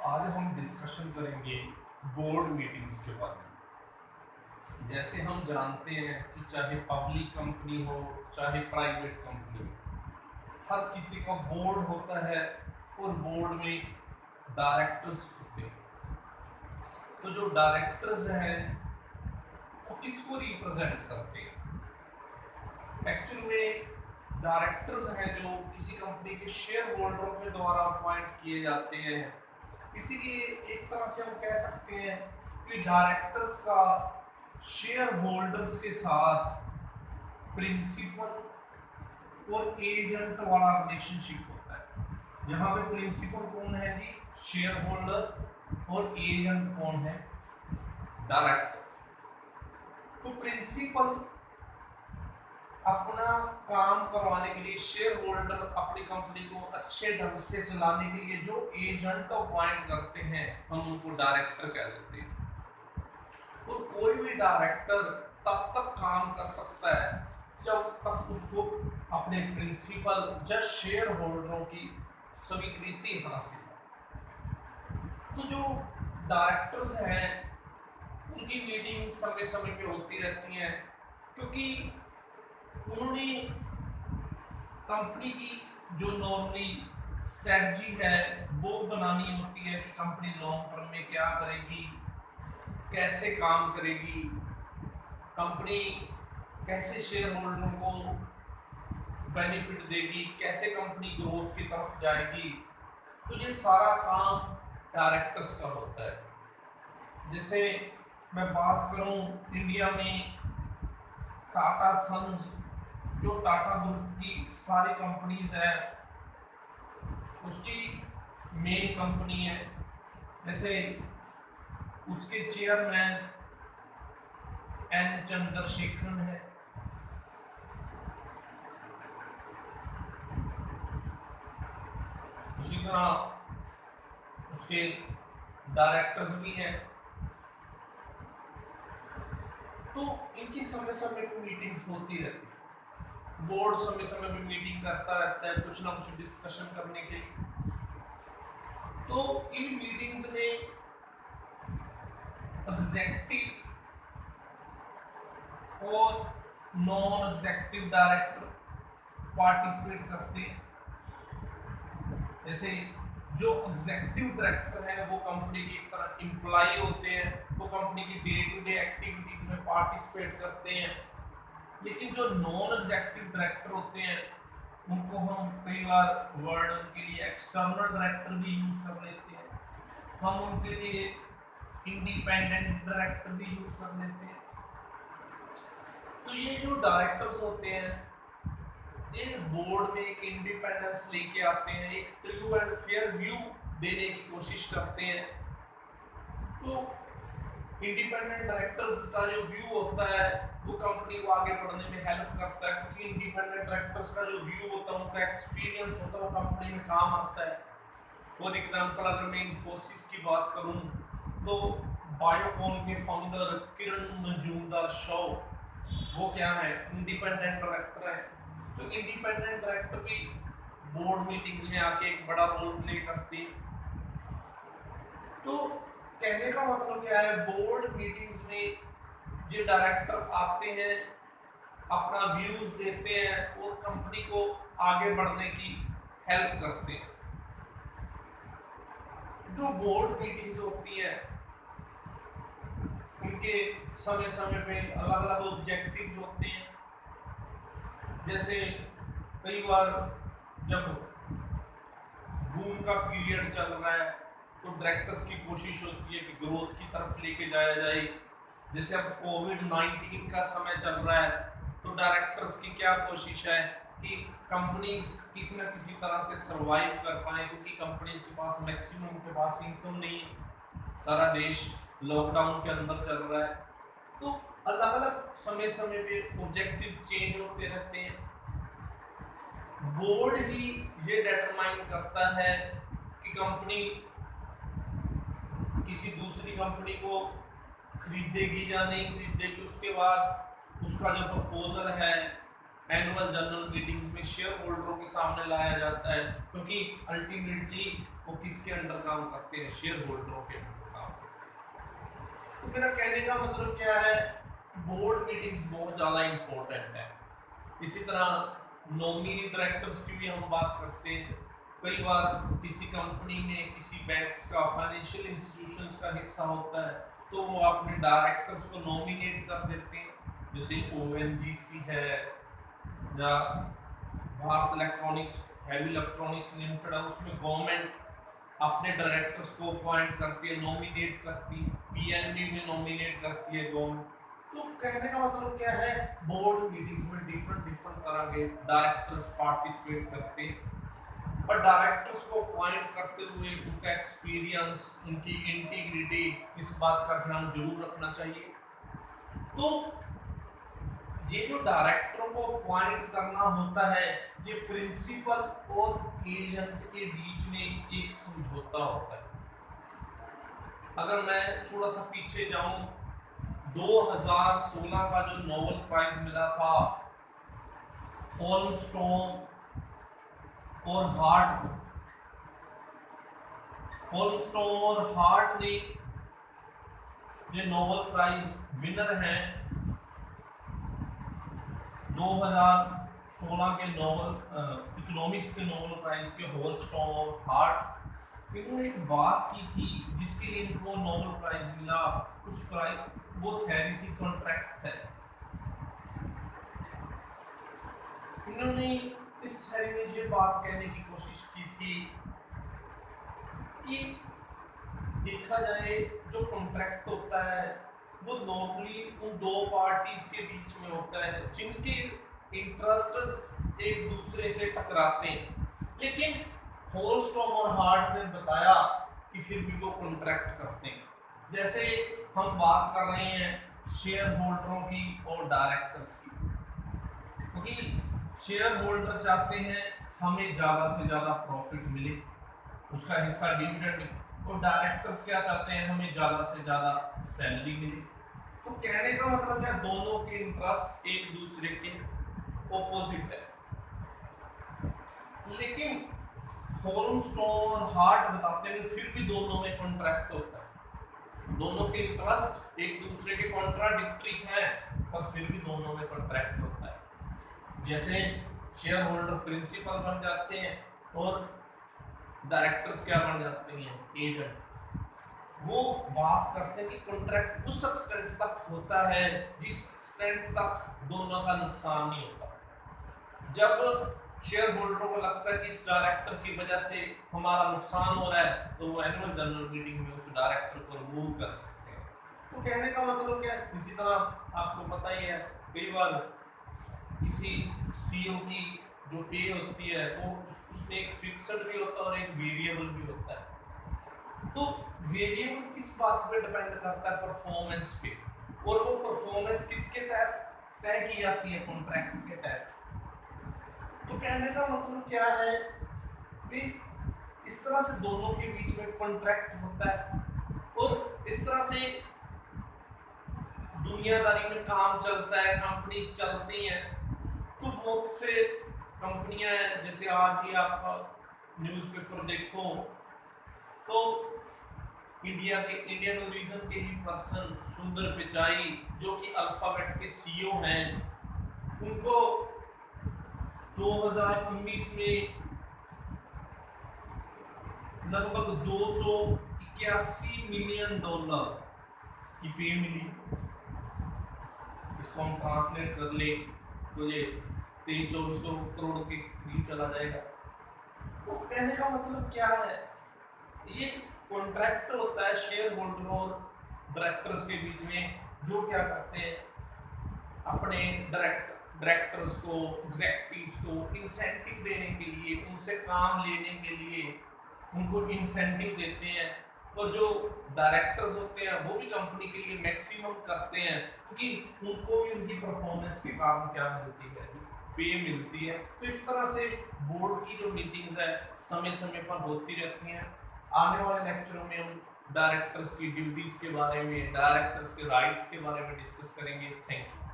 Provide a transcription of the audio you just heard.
आज हम डिस्कशन करेंगे बोर्ड मीटिंग्स के बारे में। जैसे हम जानते हैं कि चाहे पब्लिक कंपनी हो चाहे प्राइवेट कंपनी हो, हर किसी का बोर्ड होता है और बोर्ड में डायरेक्टर्स होते हैं। तो जो डायरेक्टर्स हैं वो किसको रिप्रेजेंट करते हैं? एक्चुअल में डायरेक्टर्स हैं जो किसी कंपनी के शेयर होल्डरों के द्वारा अपॉइंट किए जाते हैं। इसीलिए एक तरह से हम कह सकते हैं कि डायरेक्टर्स का शेयर होल्डर्स के साथ प्रिंसिपल और एजेंट वाला रिलेशनशिप होता है। यहाँ पे प्रिंसिपल कौन है जी? Shareholder. और एजेंट कौन है? डायरेक्टर। तो प्रिंसिपल अपना काम करवाने के लिए, शेयर होल्डर अपनी कंपनी को अच्छे ढंग से चलाने के लिए जो एजेंट अपॉइंट करते हैं, हम उनको डायरेक्टर कह देते हैं। और कोई भी डायरेक्टर तब तक काम कर सकता है जब तक उसको अपने प्रिंसिपल या शेयर होल्डरों की स्वीकृति हासिल हो। तो जो डायरेक्टर्स हैं उनकी मीटिंग समय समय पे होती रहती हैं, क्योंकि उन्होंने कंपनी की जो नॉर्मली स्ट्रेटजी है वो बनानी होती है कि कंपनी लॉन्ग टर्म में क्या करेगी, कैसे काम करेगी, कंपनी कैसे शेयर होल्डरों को बेनिफिट देगी, कैसे कंपनी ग्रोथ की तरफ जाएगी। तो ये सारा काम डायरेक्टर्स का होता है। जैसे मैं बात करूं इंडिया में टाटा सन्स, जो टाटा ग्रुप की सारी कंपनीज है उसकी मेन कंपनी है। जैसे उसके चेयरमैन एन चंद्रशेखरन है। उसी तरह उसके डायरेक्टर्स भी हैं। तो इनकी समय समय पर मीटिंग होती रहती है। बोर्ड समय समय पर मीटिंग करता रहता है कुछ ना कुछ डिस्कशन करने के लिए। तो इन मीटिंग्स में एग्जेक्टिव और नॉन एग्जेक्टिव डायरेक्टर पार्टिसिपेट करते हैं। जैसे जो एग्जेक्टिव डायरेक्टर है वो कंपनी की एक तरह एम्प्लॉय होते हैं, वो कंपनी की डे टू डे एक्टिविटीज में पार्टिसिपेट करते हैं। लेकिन जो नॉन एग्जेक्टिव डायरेक्टर होते हैं उनको हम कई बार वर्ड उनके लिए एक्सटर्नल डायरेक्टर भी यूज कर लेते हैं, हम उनके लिए इंडिपेंडेंट डायरेक्टर भी यूज कर लेते हैं। तो ये जो डायरेक्टर्स होते हैं ये बोर्ड में एक इंडिपेंडेंस लेके आते हैं, एक ट्रू एंड फेयर व्यू देने की कोशिश करते हैं। तो इंडिपेंडेंट डायरेक्टर्स का जो व्यू होता है वो कंपनी को आगे बढ़ने में हेल्प करता है, क्योंकि इंडिपेंडेंट डायरेक्टर्स का जो व्यू होता है, उनका एक्सपीरियंस होता है, वो कंपनी में काम आता है। फॉर एग्जांपल अगर मैं इन्फोसिस की बात करूं तो बायोकॉन के फाउंडर किरण मजूमदार शॉ वो क्या है? इंडिपेंडेंट डायरेक्टर है। तो इंडिपेंडेंट डायरेक्टर भी बोर्ड मीटिंग्स में आके एक बड़ा रोल प्ले करते हैं। तो कहने का मतलब क्या है, बोर्ड मीटिंग्स में जो डायरेक्टर आते हैं अपना व्यूज देते हैं और कंपनी को आगे बढ़ने की हेल्प करते हैं। जो बोर्ड मीटिंग्स होती है उनके समय समय पे अलग अलग ऑब्जेक्टिव्स होते हैं। जैसे कई बार जब बूम का पीरियड चल रहा है तो डायरेक्टर्स की कोशिश होती है कि ग्रोथ की तरफ लेके जाया जाए। जैसे अब कोविड-19 का समय चल रहा है तो डायरेक्टर्स की क्या कोशिश है कि कंपनीज किसी न किसी तरह से सरवाइव कर पाए, क्योंकि कंपनीज के पास मैक्सिमम के पास इनकम नहीं है, सारा देश लॉकडाउन के अंदर चल रहा है। तो अलग अलग समय समय पे ऑब्जेक्टिव चेंज होते रहते हैं। बोर्ड ही ये डिटरमाइन करता है कि कंपनी किसी दूसरी कंपनी को खरीदेगी या नहीं खरीदेगी। उसके बाद उसका जो प्रपोजल है एनुअल जनरल मीटिंग्स में शेयर होल्डरों के सामने लाया जाता है, क्योंकि अल्टीमेटली वो किसके अंडर काम करते हैं, शेयर होल्डरों के अंडर काम करते हैं। तो मेरा कहने का मतलब क्या है, बोर्ड मीटिंग्स बहुत ज़्यादा इम्पोर्टेंट है। इसी तरह नॉमिनी डायरेक्टर्स की भी हम बात करते हैं। कई बार किसी कंपनी में किसी बैंक्स का, फाइनेंशियल इंस्टीट्यूशंस का हिस्सा होता है, तो वो अपने डायरेक्टर्स को नॉमिनेट कर देते हैं। जैसे ONGC है या Bharat electronics, heavy electronics limited है, उसमें गवर्नमेंट अपने डायरेक्टर्स को अपॉइंट करती है, नॉमिनेट करती है। PNB में नॉमिनेट करती है गवर्नमेंट। तो कहने का मतलब क्या है, बोर्ड मीटिंग्स में डिफरेंट तरह के डायरेक्टर्स पार्टिसिपेट करते हैं। और डायरेक्टर्स को अपॉइंट करते हुए उनका एक्सपीरियंस, उनकी इंटीग्रिटी, इस बात का ध्यान जरूर रखना चाहिए। तो ये जो डायरेक्टरों को अपॉइंट करना होता है, ये प्रिंसिपल और एजेंट के बीच में एक समझौता होता है। अगर मैं थोड़ा सा पीछे जाऊं, 2016 का जो नोबेल प्राइज मिला था होल्मस्टोन और हार्ट को, होल्मस्टोन और हार्ट ने जो नोबेल प्राइज विनर हैं 2016 के नोबेल इकोनॉमिक्स के नोबेल प्राइज के, होल्मस्टोन और हार्ट, इन्होंने एक बात की थी जिसके लिए इनको नोबेल प्राइज मिला। उस प्राइज, वो थ्योरी थी कॉन्ट्रैक्ट है। इन्होंने इस थ्योरी में ये बात कहने की कोशिश की थी कि देखा जाए जो कॉन्ट्रैक्ट होता है वो नॉर्मली उन दो पार्टीज के बीच में होता है जिनके इंटरेस्ट एक दूसरे से टकराते हैं। लेकिन होल्मस्टोन और हार्ट ने बताया कि फिर भी वो कॉन्ट्रैक्ट करते हैं। जैसे हम बात कर रहे हैं शेयर होल्डरों की और डायरेक्टर्स की, क्योंकि शेयर होल्डर चाहते हैं हमें ज़्यादा से ज़्यादा प्रॉफिट मिले, उसका हिस्सा डिविडेंड, और डायरेक्टर्स क्या चाहते हैं, हमें ज़्यादा से ज़्यादा सैलरी मिले। तो कहने का मतलब है दोनों के इंटरेस्ट एक दूसरे के ऑपोजिट है। लेकिन होल्मस्टोन और हार्ट बताते हैं फिर भी दोनों में कॉन्ट्रैक्ट होता है, दोनों के इंटरेस्ट एक दूसरे के कॉन्ट्राडिक्टरी हैं, पर फिर भी दोनों में कॉन्ट्रैक्ट होता है। जैसे शेयर होल्डर प्रिंसिपल बन जाते हैं और डायरेक्टर्स क्या बन जाते हैं, एजेंट। वो बात करते हैं कि कॉन्ट्रैक्ट उस एक्सटेंट तक होता है जिस एक्सटेंट तक दोनों का नुकसान नहीं होता। जब शेयर होल्डरों को लगता है कि इस डायरेक्टर की वजह से हमारा नुकसान हो रहा है, तो वो एनुअल जनरल मीटिंग में उस डायरेक्टर को रिमूव कर सकते हैं। तो कहने का मतलब क्या है, इसी तरह आपको पता ही है कई बार किसी CEO की जो पे होती है वो उसमें एक फिक्स्ड भी होता है और एक वेरिएबल भी होता है। तो वेरिएबल किस बात पे डिपेंड करता है, परफॉर्मेंस पे, और वो परफॉर्मेंस किसके तहत तय की जाती है, कॉन्ट्रैक्ट के तहत। तो कहने का मतलब क्या है कि इस तरह से दोनों के बीच में कॉन्ट्रैक्ट होता है और इस तरह से दुनियादारी में काम चलता है, कंपनी चलती हैं। तो बहुत से कंपनियां हैं, जैसे आज ही आप न्यूज़पेपर देखो तो इंडियन ओरिजिन के ही पर्सन सुंदर पिचाई, जो कि अल्फाबेट के CEO हैं, उनको 2019 में लगभग $281 मिलियन की पे मिली। इसको हम ट्रांसलेट कर ले तो ये 300-400 करोड़ के करीब चला जाएगा। तो कहने का मतलब क्या है, ये कॉन्ट्रैक्ट होता है शेयर होल्डर और डायरेक्टर्स के बीच में, जो क्या करते हैं अपने डायरेक्टर्स को, एग्जीक्यूटिव्स को इंसेंटिव देने के लिए, उनसे काम लेने के लिए उनको इंसेंटिव देते हैं। और जो डायरेक्टर्स होते हैं वो भी कंपनी के लिए मैक्सिमम करते हैं, क्योंकि उनको भी उनकी परफॉर्मेंस के कारण क्या मिलती है, पे मिलती है। तो इस तरह से बोर्ड की जो मीटिंग्स है समय समय पर होती रहती हैं। आने वाले लेक्चरों में हम डायरेक्टर्स की ड्यूटीज के बारे में, डायरेक्टर्स के राइट्स के बारे में डिस्कस करेंगे। Thank you.